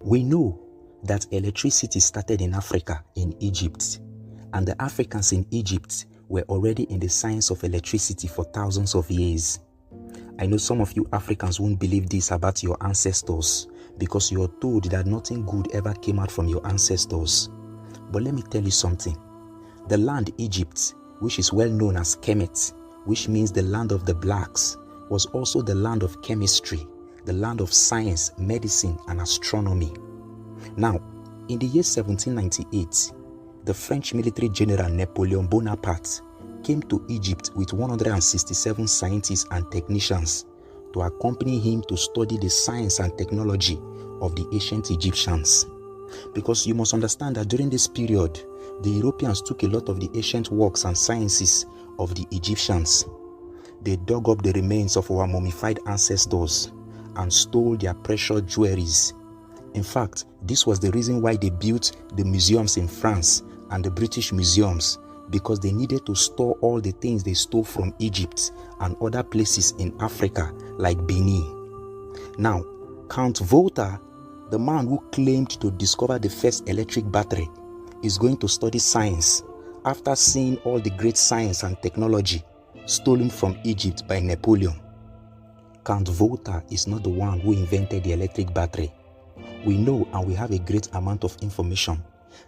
We know that electricity started in Africa, in Egypt, and the Africans in Egypt were already in the science of electricity for thousands of years. I know some of you Africans won't believe this about your ancestors because you're told that nothing good ever came out from your ancestors. But let me tell you something. The land Egypt, which is well known as Kemet, which means the land of the blacks, was also the land of chemistry, the land of science, medicine, and astronomy. Now, in the year 1798, the French military general Napoleon Bonaparte came to Egypt with 167 scientists and technicians to accompany him to study the science and technology of the ancient Egyptians. Because you must understand that during this period, the Europeans took a lot of the ancient works and sciences of the Egyptians. They dug up the remains of our mummified ancestors and stole their precious jewelries. In fact, this was the reason why they built the museums in France and the British museums, because they needed to store all the things they stole from Egypt and other places in Africa like Benin. Now, Count Volta, the man who claimed to discover the first electric battery, is going to study science after seeing all the great science and technology stolen from Egypt by Napoleon. Count Volta is not the one who invented the electric battery. We know, and we have a great amount of information,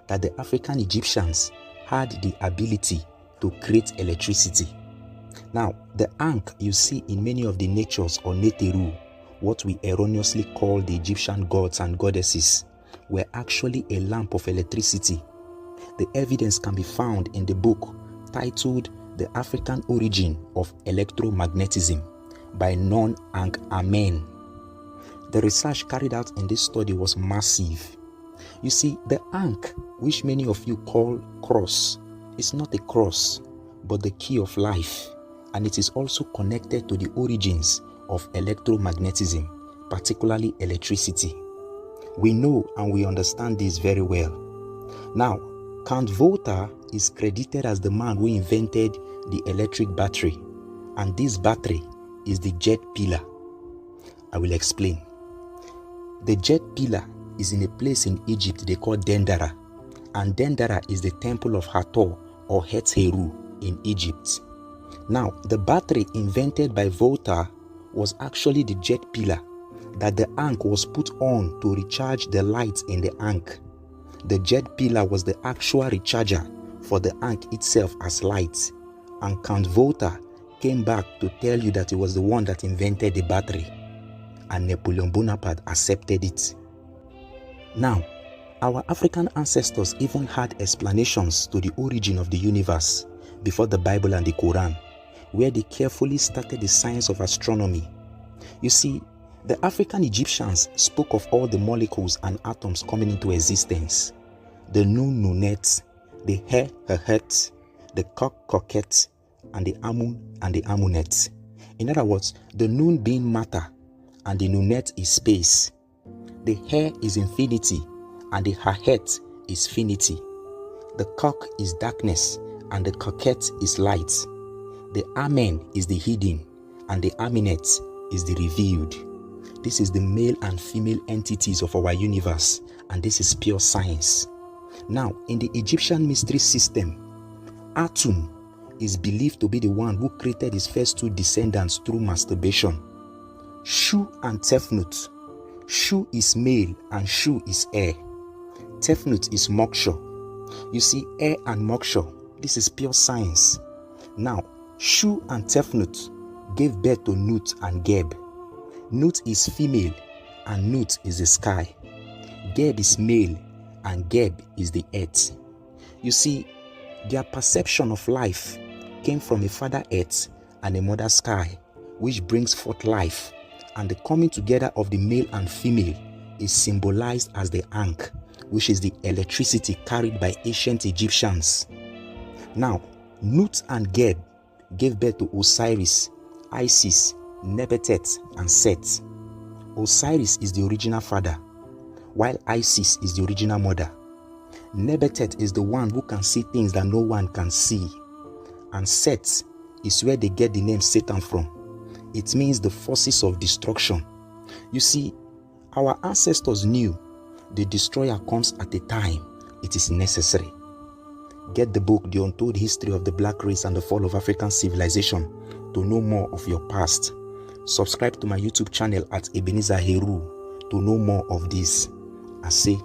that the African Egyptians had the ability to create electricity. Now, the ankh you see in many of the natures or neteru, what we erroneously call the Egyptian gods and goddesses, were actually a lamp of electricity. The evidence can be found in the book titled The African Origin of Electromagnetism by Non-Ankh Amen. The research carried out in this study was massive. You see, the ankh, which many of you call cross, is not a cross, but the key of life, and it is also connected to the origins of electromagnetism, particularly electricity. We know and we understand this very well. Now, Count Volta is credited as the man who invented the electric battery, and this battery is the jet pillar. I will explain. The jet pillar is in a place in Egypt they call Dendera, and Dendera is the temple of Hathor or Het-Heru in Egypt. Now, the battery invented by Volta was actually the jet pillar that the ankh was put on to recharge the lights in the ankh. The jet pillar was the actual recharger for the ankh itself as lights, and Count Volta came back to tell you that he was the one that invented the battery, and Napoleon Bonaparte accepted it. Now, our African ancestors even had explanations to the origin of the universe before the Bible and the Quran, where they carefully started the science of astronomy. You see, the African Egyptians spoke of all the molecules and atoms coming into existence. The Nun Nunet, the He Hehet, the Kok Koket, and the Amun and the Amunet. In other words, the Nun being matter, and the Nunet is space. The He is infinity, and the Hahet is finity. The Kok is darkness, and the Koket is light. The Amen is the hidden, and the Aminet is the revealed. This is the male and female entities of our universe, and this is pure science. Now, in the Egyptian mystery system, Atum is believed to be the one who created his first two descendants through masturbation, Shu and Tefnut. Shu is male and Shu is air. Tefnut is moksha. You see, air and moksha, this is pure science. Now, Shu and Tefnut gave birth to Nut and Geb. Nut is female and Nut is the sky. Geb is male and Geb is the earth. You see, their perception of life came from a father earth and a mother sky, which brings forth life, and the coming together of the male and female is symbolized as the ankh, which is the electricity carried by ancient Egyptians. Now, Nut and Geb gave birth to Osiris, Isis, Nebetet, and Set. Osiris is the original father, while Isis is the original mother. Nebetet is the one who can see things that no one can see, and Set is where they get the name Satan from. It means the forces of destruction. You see, our ancestors knew The destroyer comes at a time it is necessary. Get the book, The Untold History of the Black Race and the Fall of African Civilization, to know more of your past. Subscribe to my YouTube channel at Ebenezer Heru to know more of this. I say,